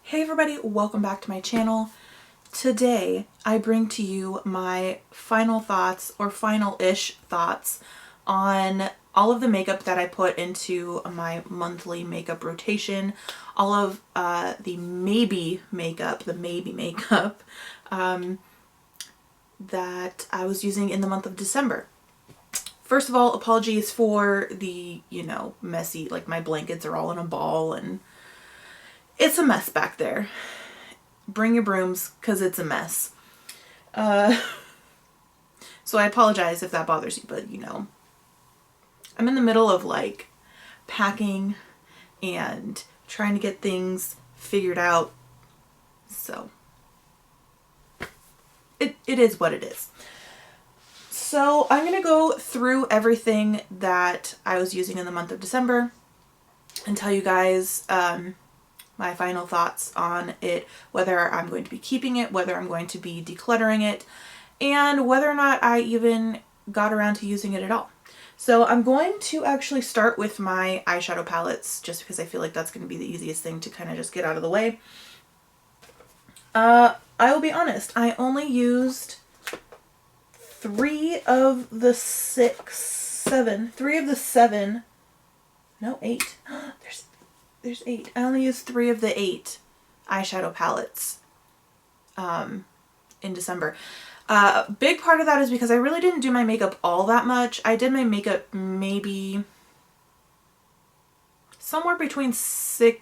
Hey everybody, welcome back to my channel. Today I bring to you my final thoughts or final-ish thoughts on all of the makeup that I put into my monthly makeup rotation, all of the maybe makeup that I was using in the month of December. First of all, apologies for the, messy, like my blankets are all in a ball and it's a mess back there. Bring your brooms because it's a mess. So I apologize if that bothers you, but I'm in the middle of like packing and trying to get things figured out. So it is what it is. So I'm going to go through everything that I was using in the month of December and tell you guys my final thoughts on it, whether I'm going to be keeping it, whether I'm going to be decluttering it, and whether or not I even got around to using it at all. So I'm going to actually start with my eyeshadow palettes just because I feel like that's going to be the easiest thing to kind of just get out of the way. I will be honest, I only used three of the seven, no, 8. There's 8. I only used 3 of the 8 eyeshadow palettes in December. Big part of that is because I really didn't do my makeup all that much. I did my makeup maybe somewhere between 6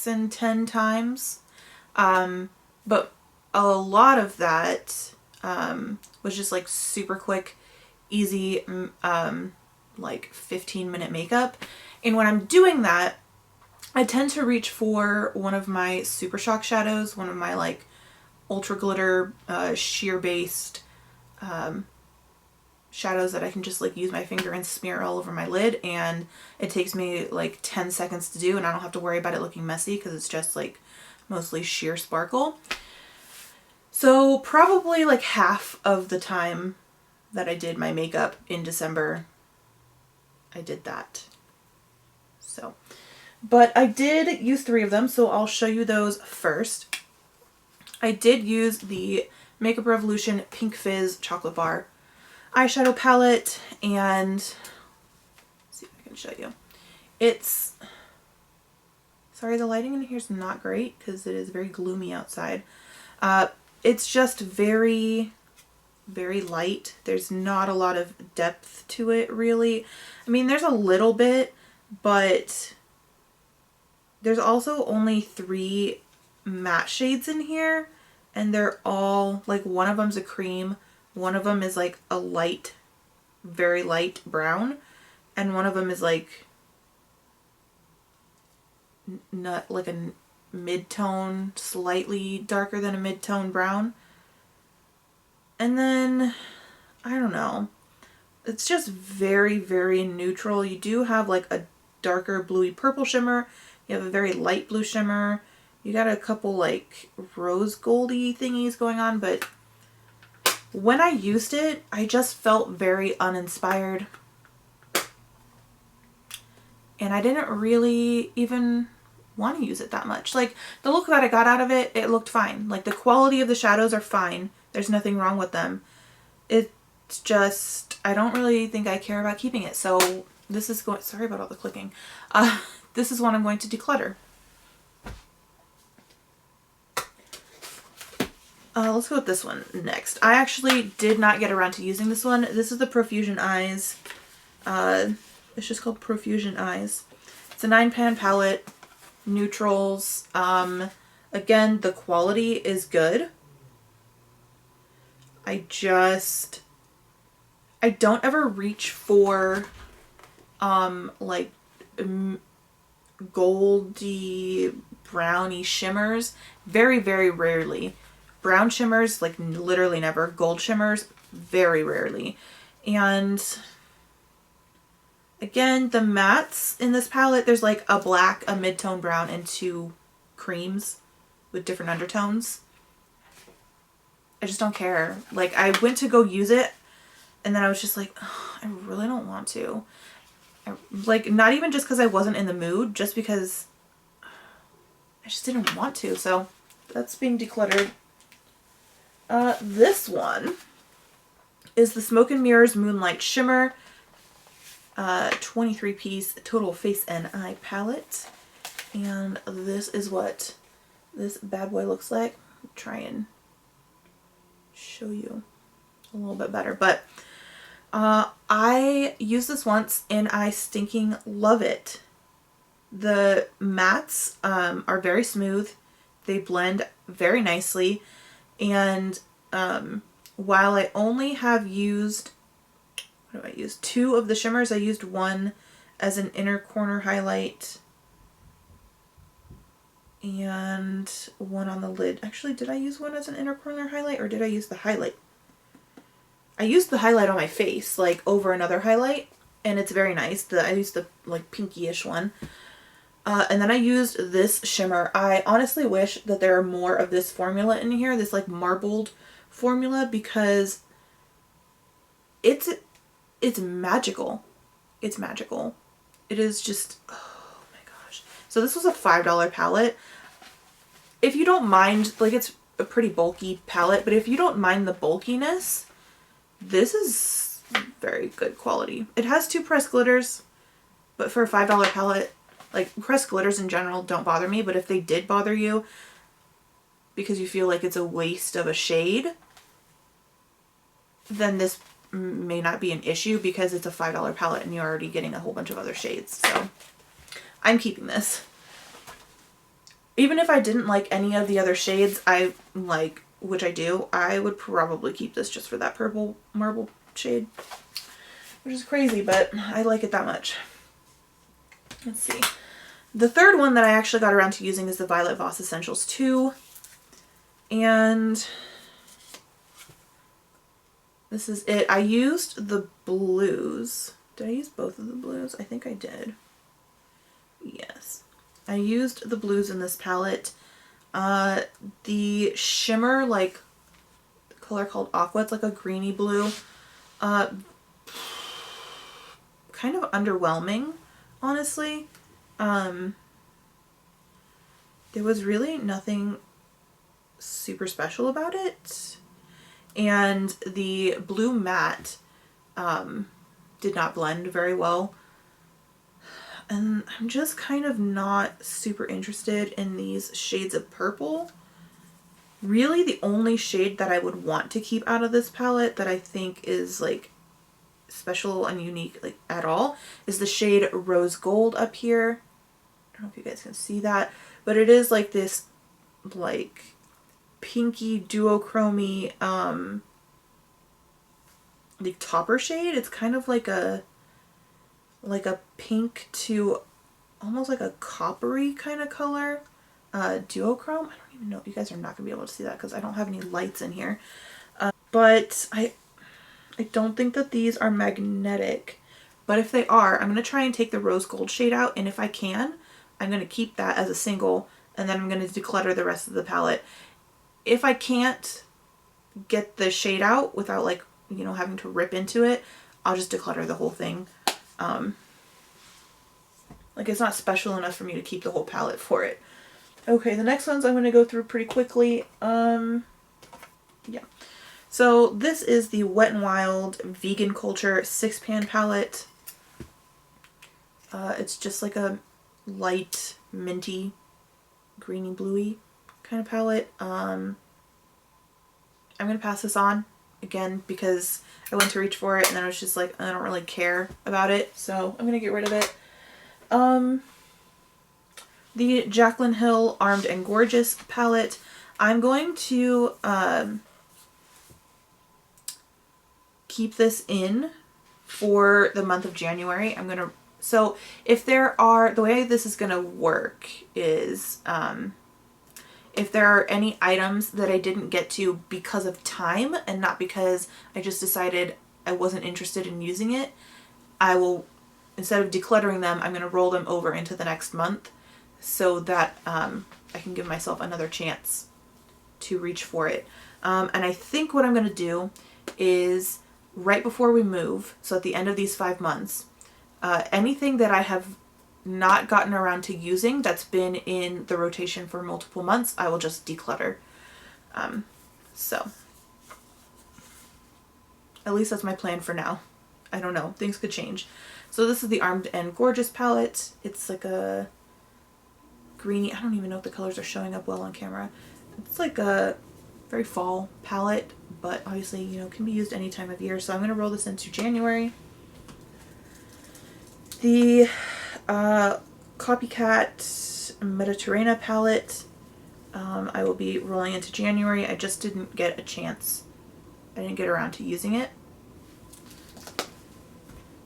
and 10 times. But a lot of that was just like super quick, easy, like 15-minute makeup. And when I'm doing that, I tend to reach for one of my Super Shock shadows, one of my like ultra glitter sheer based shadows that I can just like use my finger and smear all over my lid, and it takes me like 10 seconds to do and I don't have to worry about it looking messy because it's just like mostly sheer sparkle. So probably like half of the time that I did my makeup in December, I did that. So, but I did use 3 of them, so I'll show you those first. I did use the Makeup Revolution Pink Fizz Chocolate Bar eyeshadow palette, and let's see if I can show you. It's, sorry, the lighting in here is not great because it is very gloomy outside. It's just very, very light. There's not a lot of depth to it, really. I mean, there's a little bit, but there's also only 3 matte shades in here, and they're all, like, one of them's a cream, one of them is like a light, very light brown, and one of them is like not like a mid-tone, slightly darker than a mid-tone brown. And then, I don't know, it's just very, very neutral. You do have like a darker bluey purple shimmer, you have a very light blue shimmer, you got a couple like rose goldy thingies going on, but when I used it, I just felt very uninspired. And I didn't really even want to use it that much. Like, the look that I got out of it, it looked fine. Like, the quality of the shadows are fine. There's nothing wrong with them. It's just, I don't really think I care about keeping it. So this is going, sorry about all the clicking. This is what I'm going to declutter. Let's go with this one next. I actually did not get around to using this one. This is the Profusion Eyes. It's just called Profusion Eyes. It's a 9-pan palette, neutrals. Again, the quality is good. I don't ever reach for like goldy browny shimmers. Very, very rarely. Brown shimmers, like literally never. Gold shimmers, very rarely. And again, the mattes in this palette, there's like a black, a mid-tone brown, and 2 creams with different undertones. I just don't care. Like, I went to go use it, and then I was just like, oh, I really don't want to. Like, not even just because I wasn't in the mood, just because I just didn't want to, so that's being decluttered. This one is the Smoke and Mirrors Moonlight Shimmer 23-piece total face and eye palette. And this is what this bad boy looks like. I'll try and show you a little bit better. But I used this once and I stinking love it. The mattes are very smooth. They blend very nicely. And while I only have used, what do I use? 2 of the shimmers. I used one as an inner corner highlight and one on the lid. Actually, did I use one as an inner corner highlight or did I use the highlight? I used the highlight on my face, like over another highlight, and it's very nice. I used the like pinky-ish one. And then I used this shimmer. I honestly wish that there are more of this formula in here, this like marbled formula, because it's magical. It's magical. It is just, oh my gosh. So this was a $5 palette. If you don't mind, like it's a pretty bulky palette, but if you don't mind the bulkiness, this is very good quality. It has 2 pressed glitters, but for a $5 palette, like pressed glitters in general don't bother me, but if they did bother you because you feel like it's a waste of a shade, then this may not be an issue because it's a $5 palette and you're already getting a whole bunch of other shades. So I'm keeping this. Even if I didn't like any of the other shades I like, which I do, I would probably keep this just for that purple marble shade, which is crazy, but I like it that much. Let's see. The third one that I actually got around to using is the Violet Voss Essentials 2. And this is it. I used the blues. Did I use both of the blues? I think I did. Yes. I used the blues in this palette. The shimmer, like the color called Aqua, it's like a greeny blue. Kind of underwhelming, honestly. There was really nothing super special about it. And the blue matte did not blend very well. And I'm just kind of not super interested in these shades of purple. Really, the only shade that I would want to keep out of this palette that I think is like special and unique like at all is the shade Rose Gold up here. I don't know if you guys can see that, but it is like this like pinky duochromy the topper shade. It's kind of like a pink to almost like a coppery kind of color. Duochrome. I don't even know. You guys are not gonna be able to see that because I don't have any lights in here. But I don't think that these are magnetic. But if they are, I'm gonna try and take the Rose Gold shade out, and if I can, I'm gonna keep that as a single, and then I'm gonna declutter the rest of the palette. If I can't get the shade out without like, you know, having to rip into it, I'll just declutter the whole thing. Like it's not special enough for me to keep the whole palette for it. Okay, the next ones I'm going to go through pretty quickly. Yeah. So this is the Wet n Wild Vegan Culture 6-pan palette. It's just like a light minty, greeny bluey kind of palette. I'm going to pass this on again because I went to reach for it and then I was just like, I don't really care about it. So I'm going to get rid of it. The Jaclyn Hill Armed and Gorgeous palette. I'm going to keep this in for the month of January. So if there are, the way this is going to work is if there are any items that I didn't get to because of time and not because I just decided I wasn't interested in using it, I will, instead of decluttering them, I'm going to roll them over into the next month so that I can give myself another chance to reach for it. And I think what I'm going to do is right before we move, so at the end of these 5 months, anything that I have not gotten around to using that's been in the rotation for multiple months, I will just declutter. So at least that's my plan for now. I don't know, things could change. So this is the Armed and Gorgeous palette. It's like a greeny, I don't even know if the colors are showing up well on camera. It's like a very fall palette, but obviously, you know, can be used any time of year. So I'm going to roll this into January. The Copycat Mediterranean palette, I will be rolling into January. I just didn't get a chance. I didn't get around to using it.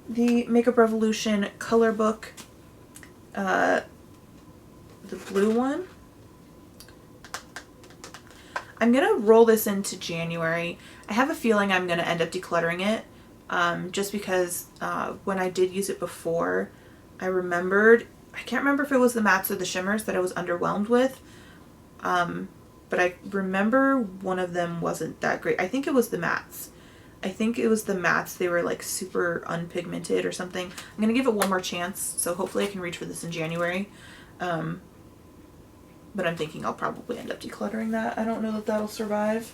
The Makeup Revolution Color Book, the blue one. I'm going to roll this into January. I have a feeling I'm going to end up decluttering it, just because when I did use it before, I can't remember if it was the mattes or the shimmers that I was underwhelmed with, but I remember one of them wasn't that great. I think it was the mattes. They were like super unpigmented or something. I'm going to give it one more chance, so hopefully I can reach for this in January. But I'm thinking I'll probably end up decluttering that. I don't know that that'll survive.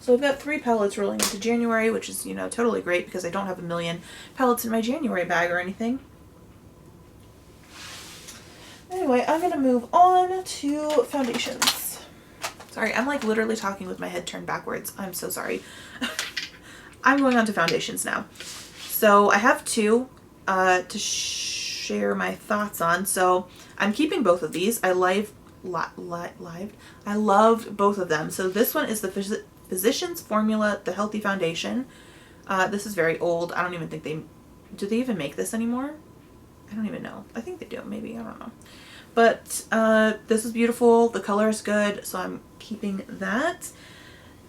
So I've got 3 palettes rolling into January, which is, you know, totally great because I don't have a million palettes in my January bag or anything. Anyway, I'm going to move on to foundations. Sorry, I'm like literally talking with my head turned backwards. I'm so sorry. I'm going on to foundations now. So I have 2 to share my thoughts on. So I'm keeping both of these. I loved both of them. So this one is the Physicians Formula, the Healthy Foundation. This is very old. I don't even think do they even make this anymore? I don't even know. I think they do, maybe. I don't know. But this is beautiful. The color is good, so I'm keeping that.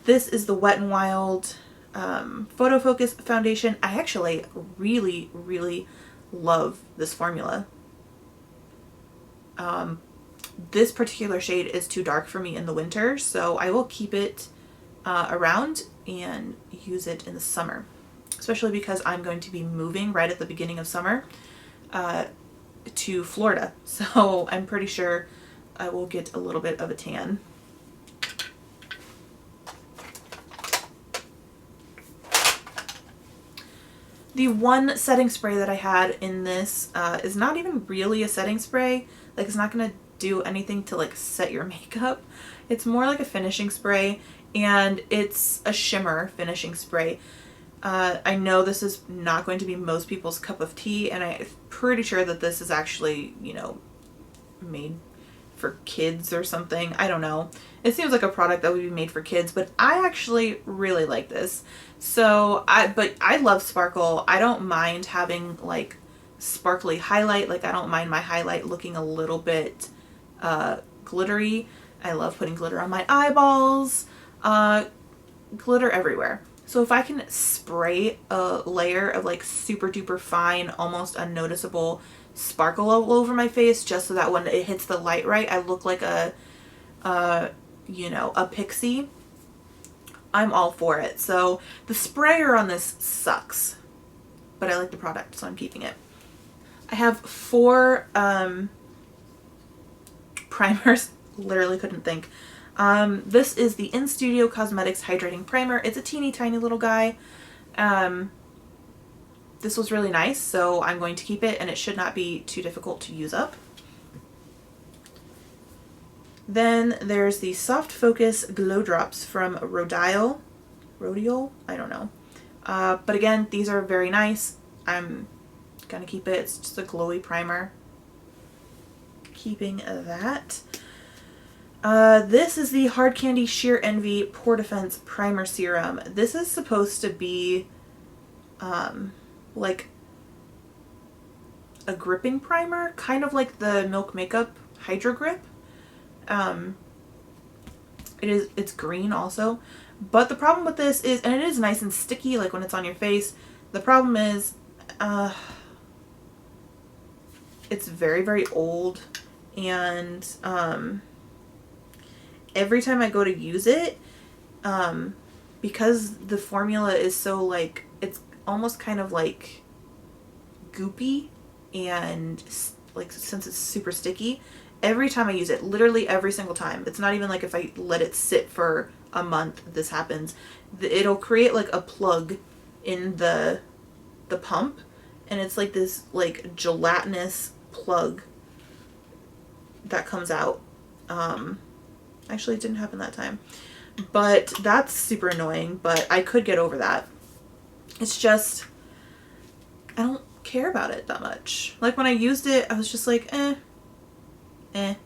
This is the Wet n Wild Photo Focus Foundation. I actually really, really love this formula. This particular shade is too dark for me in the winter, so I will keep it around and use it in the summer, especially because I'm going to be moving right at the beginning of summer to Florida, so I'm pretty sure I will get a little bit of a tan. The one setting spray that I had in this is not even really a setting spray. Like, it's not going to do anything to like set your makeup. It's more like a finishing spray, and it's a shimmer finishing spray. I know this is not going to be most people's cup of tea, and I'm pretty sure that this is actually, you know, made for kids or something. I don't know. It seems like a product that would be made for kids, but I actually really like this. So but I love sparkle. I don't mind having like sparkly highlight. Like, I don't mind my highlight looking a little bit glittery. I love putting glitter on my eyeballs, glitter everywhere. So if I can spray a layer of like super duper fine, almost unnoticeable sparkle all over my face, just so that when it hits the light right, I look like a you know, a pixie, I'm all for it. So the sprayer on this sucks, but I like the product, so I'm keeping it. I have 4 primers. Literally couldn't think. This is the In Studio Cosmetics Hydrating Primer. It's a teeny tiny little guy. This was really nice, so I'm going to keep it, and it should not be too difficult to use up. Then there's the Soft Focus Glow Drops from Rodial. I don't know. But again, these are very nice. I'm gonna keep it. It's just a glowy primer. Keeping that. This is the Hard Candy Sheer Envy Pore Defense Primer Serum. This is supposed to be like a gripping primer, kind of like the Milk Makeup Hydro Grip. It's green also, but the problem with this is, and it is nice and sticky like when it's on your face, the problem is it's very, very old, and every time I go to use it, because the formula is so like, it's almost kind of like goopy, and like since it's super sticky, every time I use it, literally every single time, it's not even like if I let it sit for a month this happens, it'll create like a plug in the pump, and it's like this like gelatinous plug that comes out. Actually it didn't happen that time, but that's super annoying, but I could get over that. It's just, I don't care about it that much. Like when I used it, I was just like, it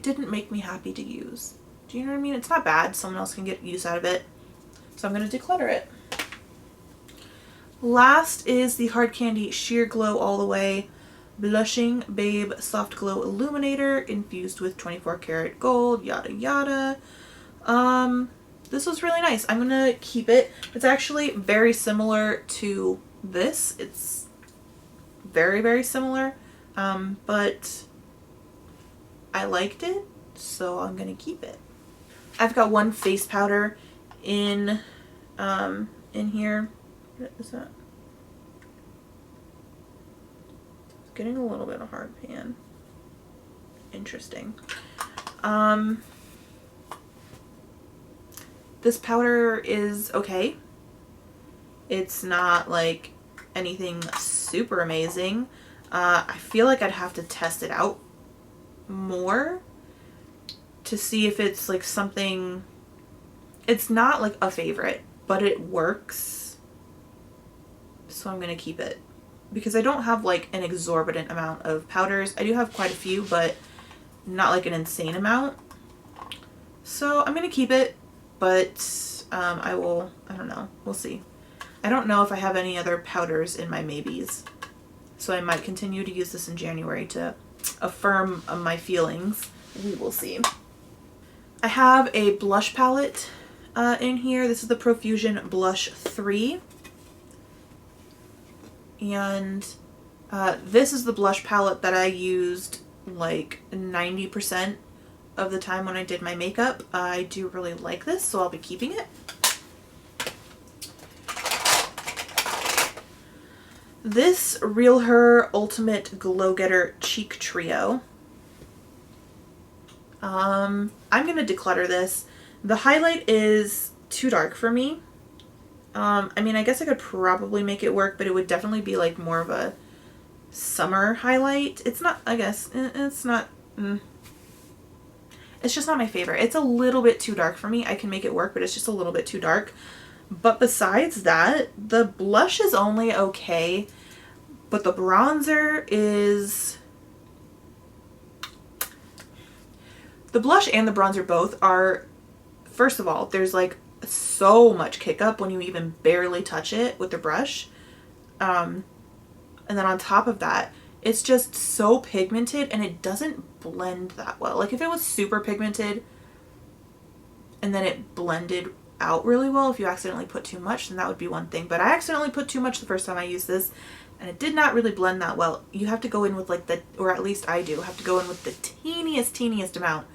didn't make me happy to use. Do you know what I mean? It's not bad. Someone else can get use out of it. So I'm going to declutter it. Last is the Hard Candy Sheer Glow All the Way Blushing Babe Soft Glow Illuminator infused with 24 karat gold, yada yada. This was really nice. I'm going to keep it. It's actually very similar to this. It's very, very similar. But I liked it, so I'm going to keep it. I've got one face powder in here. What is that? It's getting a little bit of hard pan. Interesting. This powder is okay. It's not like anything super amazing. I feel like I'd have to test it out more to see if it's like something. It's not like a favorite, but it works, so I'm gonna keep it because I don't have like an exorbitant amount of powders. I do have quite a few, but not like an insane amount, so I'm gonna keep it. But I don't know, we'll see. I don't know if I have any other powders in my maybes, so I might continue to use this in January to affirm my feelings. We will see. I have a blush palette in here. This is the Profusion Blush 3. And this is the blush palette that I used like 90% of the time when I did my makeup. I do really like this, so I'll be keeping it. This Real Her Ultimate Glow Getter Cheek Trio. I'm going to declutter this. The highlight is too dark for me. I mean, I guess I could probably make it work, but it would definitely be like more of a summer highlight. It's not, I guess, it's not, it's just not my favorite. It's a little bit too dark for me. I can make it work, but it's just a little bit too dark. But besides that, the blush is only okay, but the bronzer is... The blush and the bronzer both are, first of all, there's like so much kick up when you even barely touch it with the brush. And then on top of that, it's just so pigmented and it doesn't blend that well. Like if it was super pigmented and then it blended out really well, if you accidentally put too much, then that would be one thing. But I accidentally put too much the first time I used this and it did not really blend that well. You have to go in with like the, or at least I do, have to go in with the teeniest amount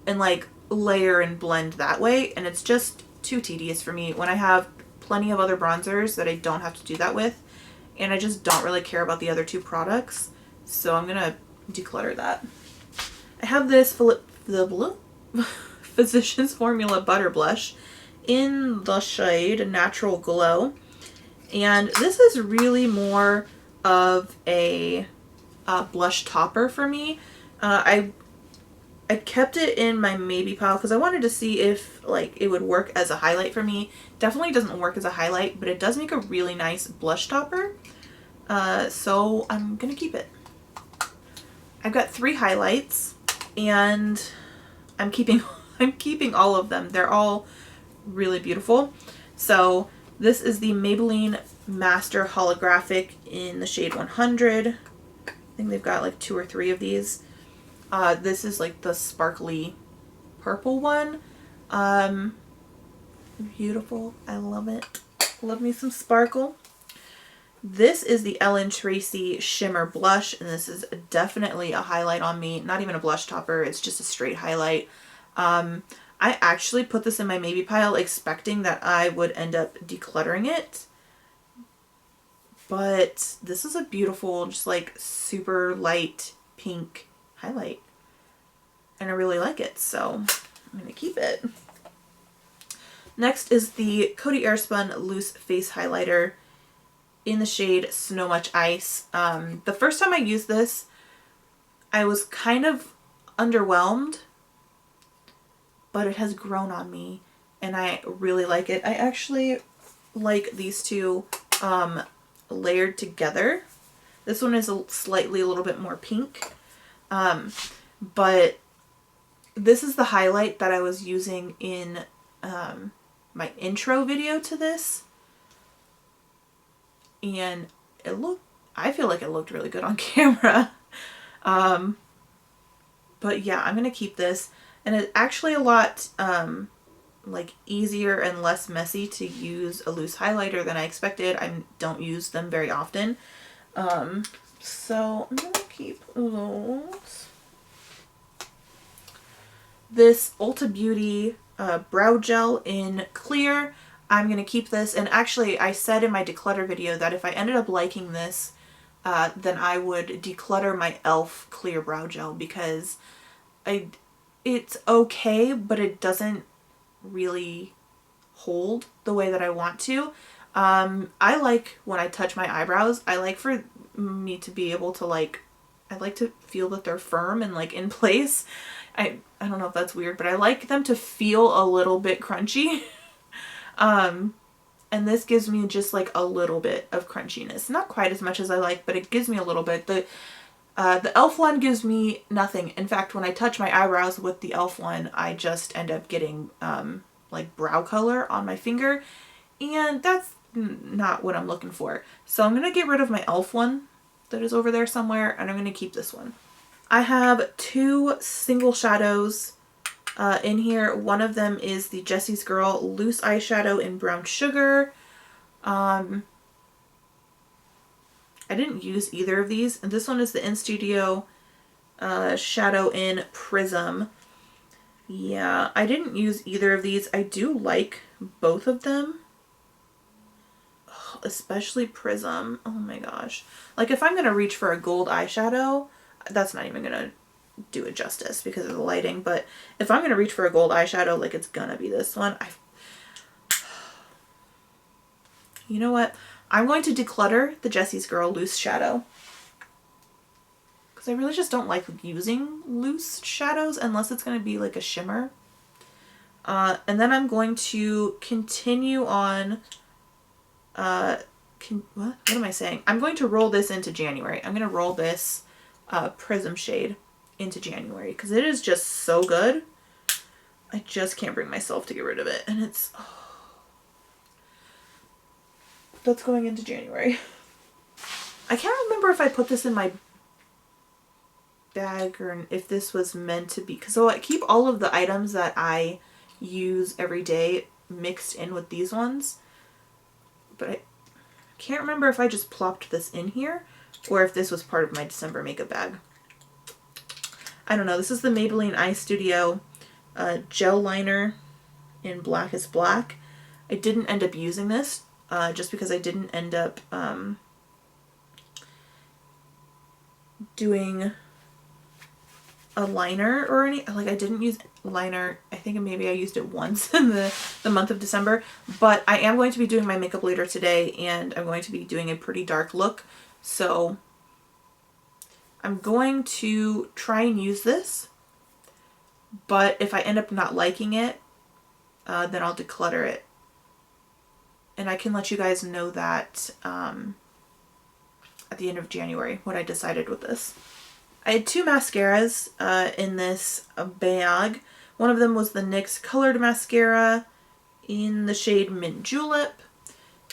and like layer and blend that way, and it's just too tedious for me when I have plenty of other bronzers that I don't have to do that with, and I just don't really care about the other two products, so I'm gonna declutter that. I have this Physicians Formula Butter Blush in the shade Natural Glow, and this is really more of a blush topper for me. I kept it in my maybe pile because I wanted to see if like it would work as a highlight for me. Definitely doesn't work as a highlight, but it does make a really nice blush topper. So I'm gonna keep it. I've got 3 highlights and I'm keeping all of them. They're all really beautiful. So this is the Maybelline Master Holographic in the shade 100. I think they've got like 2 or 3 of these. This is like the sparkly purple one. Beautiful. I love it. Love me some sparkle. This is the Tracy Shimmer Blush, and this is definitely a highlight on me. Not even a blush topper, it's just a straight highlight. I actually put this in my maybe pile expecting that I would end up decluttering it, But this is a beautiful, just like super light pink highlight. And I really like it, so I'm going to keep it. Next is the Cody Airspun Loose Face Highlighter in the shade Snow Much Ice. The first time I used this, I was kind of underwhelmed, but it has grown on me and I really like it. I actually like these two layered together. This one is slightly a little bit more pink, but this is the highlight that I was using in my intro video to this, and I feel like it looked really good on camera. But yeah, I'm gonna keep this, and it's actually a lot like easier and less messy to use a loose highlighter than I expected. I don't use them very often, so I'm gonna keep those. This Ulta Beauty brow gel in clear, I'm going to keep this. And actually, I said in my declutter video that if I ended up liking this, then I would declutter my e.l.f. clear brow gel, because it's okay, but it doesn't really hold the way that I want to. I like when I touch my eyebrows, I like for me to be able to I like to feel that they're firm and like in place. I don't know if that's weird, but I like them to feel a little bit crunchy. And this gives me just like a little bit of crunchiness. Not quite as much as I like, but it gives me a little bit. The e.l.f. one gives me nothing. In fact, when I touch my eyebrows with the e.l.f. one, I just end up getting like brow color on my finger, and that's not what I'm looking for. So I'm going to get rid of my e.l.f. one that is over there somewhere, and I'm going to keep this one. I have two single shadows in here. One of them is the Jessie's Girl Loose Eyeshadow in Brown Sugar. I didn't use either of these. And this one is the In Studio Shadow in Prism. Yeah, I didn't use either of these. I do like both of them. Oh, especially Prism. Oh my gosh. Like if I'm going to reach for a gold eyeshadow, that's not even going to do it justice because of the lighting. But if I'm going to reach for a gold eyeshadow, like it's going to be this one. You know what? I'm going to declutter the Jessie's Girl Loose Shadow, because I really just don't like using loose shadows unless it's going to be like a shimmer. And then I'm going to continue on, what am I saying? I'm going to roll this into January. I'm going to roll this Prism shade into January because it is just so good. I just can't bring myself to get rid of it. And it's, that's going into January. I can't remember if I put this in my bag or if this was meant to be, because I keep all of the items that I use every day mixed in with these ones, but I can't remember if I just plopped this in here or if this was part of my December makeup bag. I don't know. This is the Maybelline Eye Studio gel liner in Black is Black. I didn't end up using this just because I didn't end up doing a liner or any, like I didn't use liner. I think maybe I used it once in the month of December, but I am going to be doing my makeup later today and I'm going to be doing a pretty dark look. So I'm going to try and use this, but if I end up not liking it, then I'll declutter it. And I can let you guys know that at the end of January what I decided with this. I had two mascaras in this bag. One of them was the NYX Colored Mascara in the shade Mint Julep.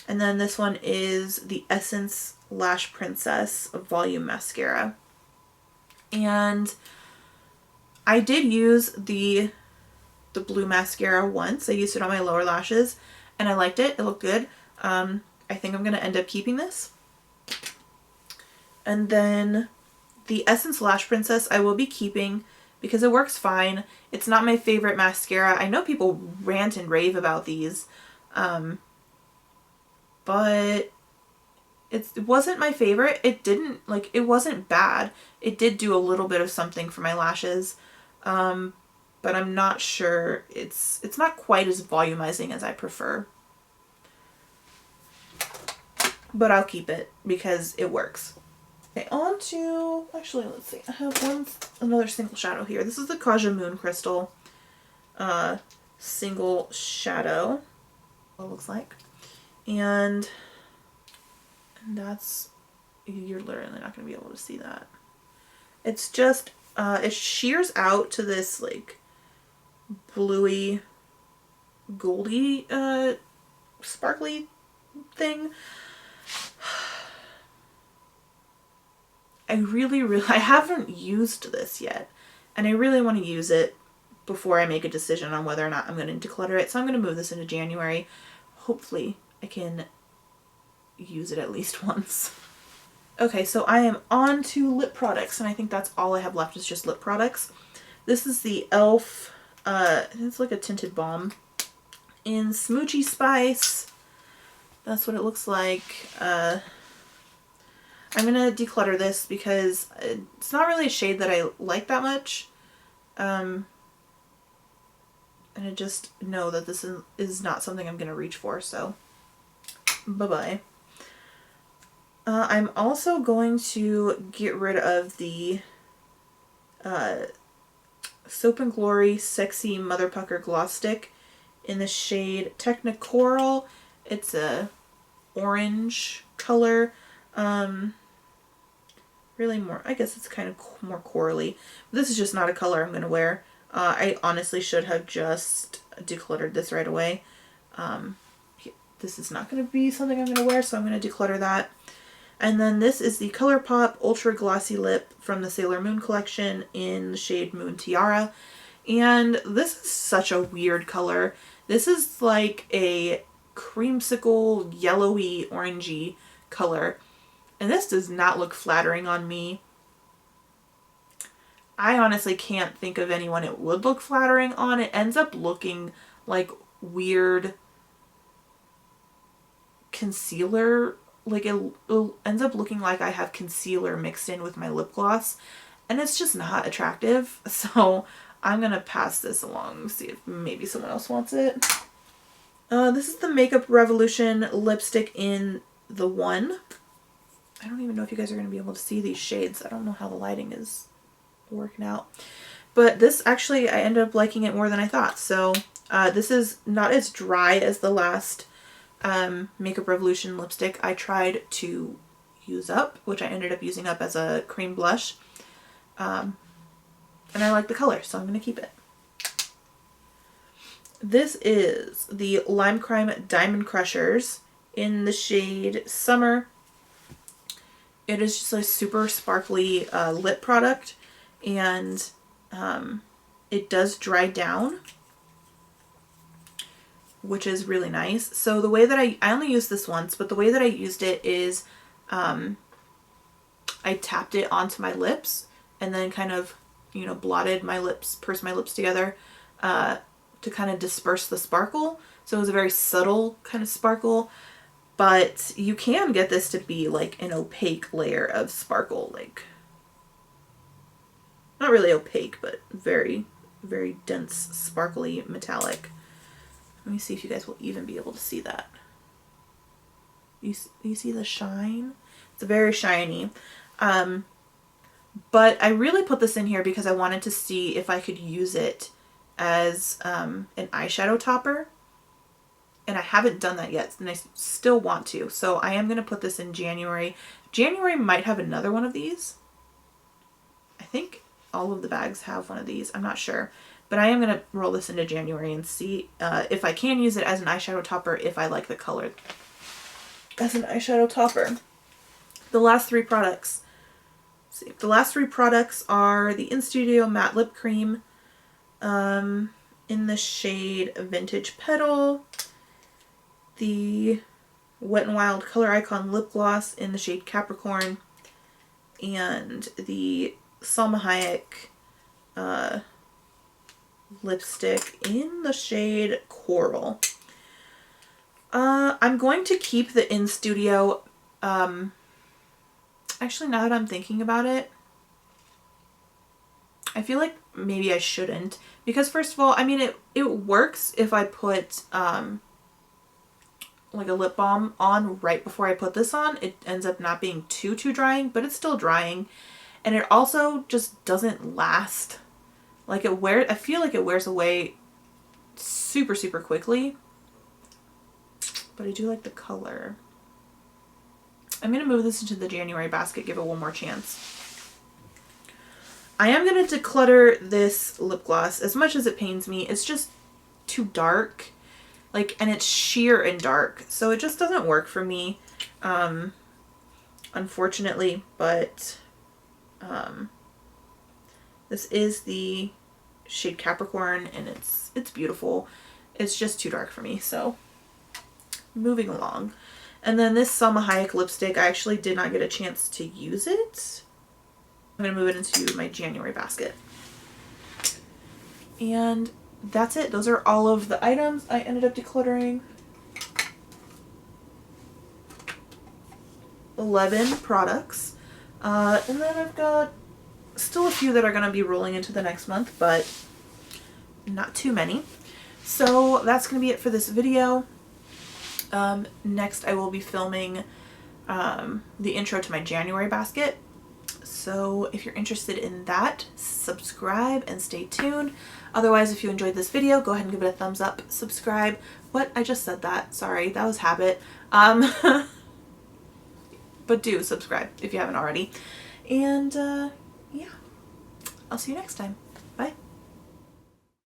And then this one is the Essence Lash Princess Volume Mascara. And I did use the blue mascara once. I used it on my lower lashes and I liked it. It looked good. I think I'm going to end up keeping this. And then the Essence Lash Princess I will be keeping because it works fine. It's not my favorite mascara. I know people rant and rave about these, but It wasn't my favorite. It didn't, like, it wasn't bad. It did do a little bit of something for my lashes. But I'm not sure. It's not quite as volumizing as I prefer. But I'll keep it because it works. Okay, on to, actually, let's see. I have another single shadow here. This is the Kaja Moon Crystal single shadow. What it looks like. And that's, you're literally not going to be able to see that. It's just, it shears out to this, like, bluey, goldy, sparkly thing. I haven't used this yet, and I really want to use it before I make a decision on whether or not I'm going to declutter it. So I'm going to move this into January. Hopefully I can use it at least once. Okay, so I am on to lip products, and I think that's all I have left is just lip products. This is the e.l.f. It's like a tinted balm in Smoochy Spice. That's what it looks like. I'm going to declutter this because it's not really a shade that I like that much. And I just know that this is not something I'm going to reach for, so bye-bye. I'm also going to get rid of the Soap & Glory Sexy Mother Pucker Gloss Stick in the shade Technicoral. It's a orange color. Really more, I guess it's kind of more corally. This is just not a color I'm going to wear. I honestly should have just decluttered this right away. This is not going to be something I'm going to wear, so I'm going to declutter that. And then this is the ColourPop Ultra Glossy Lip from the Sailor Moon collection in the shade Moon Tiara. And this is such a weird color. This is like a creamsicle, yellowy, orangey color. And this does not look flattering on me. I honestly can't think of anyone it would look flattering on. It ends up looking like weird concealer. Like it ends up looking like I have concealer mixed in with my lip gloss. And it's just not attractive. So I'm going to pass this along, see if maybe someone else wants it. This is the Makeup Revolution lipstick in the One. I don't even know if you guys are going to be able to see these shades. I don't know how the lighting is working out. But this actually, I ended up liking it more than I thought. So this is not as dry as the last Makeup Revolution lipstick I tried to use up, which I ended up using up as a cream blush. And I like the color, so I'm going to keep it. This is the Lime Crime Diamond Crushers in the shade Summer. It is just a super sparkly lip product, and it does dry down, which is really nice. So the way that I only used this once, but the way that I used it is I tapped it onto my lips and then kind of, you know, blotted my lips, pursed my lips together to kind of disperse the sparkle. So it was a very subtle kind of sparkle. But you can get this to be like an opaque layer of sparkle, like, not really opaque, but very, very dense, sparkly, metallic. Let me see if you guys will even be able to see that. You see the shine? It's very shiny. But I really put this in here because I wanted to see if I could use it as an eyeshadow topper. And I haven't done that yet, and I still want to. So I am going to put this in January. January might have another one of these. I think all of the bags have one of these. I'm not sure. But I am going to roll this into January and see if I can use it as an eyeshadow topper, if I like the color as an eyeshadow topper. The last three products. Let's see. The last three products are the In Studio Matte Lip Cream in the shade Vintage Petal. The Wet n Wild Color Icon Lip Gloss in the shade Capricorn, and the Salma Hayek lipstick in the shade Coral. I'm going to keep the In Studio Actually, now that I'm thinking about it, I feel like maybe I shouldn't, because first of all, I mean, it works if I put like a lip balm on right before I put this on. It ends up not being too drying, but it's still drying, and it also just doesn't last. Like I feel like it wears away super quickly, but I do like the color. I'm gonna move this into the January basket, give it one more chance. I am going to declutter this lip gloss. As much as it pains me, it's just too dark. Like, and it's sheer and dark, so it just doesn't work for me, unfortunately. But this is the shade Capricorn, and it's beautiful. It's just too dark for me, so moving along. And then this Salma Hayek lipstick, I actually did not get a chance to use it. I'm going to move it into my January basket. And that's it. Those are all of the items I ended up decluttering. 11 products. And then I've got still a few that are going to be rolling into the next month, but not too many. So that's going to be it for this video. Next I will be filming the intro to my January basket. So if you're interested in that, subscribe and stay tuned. Otherwise, if you enjoyed this video, go ahead and give it a thumbs up, subscribe. What? I just said that. Sorry, that was habit. But do subscribe if you haven't already. And yeah, I'll see you next time.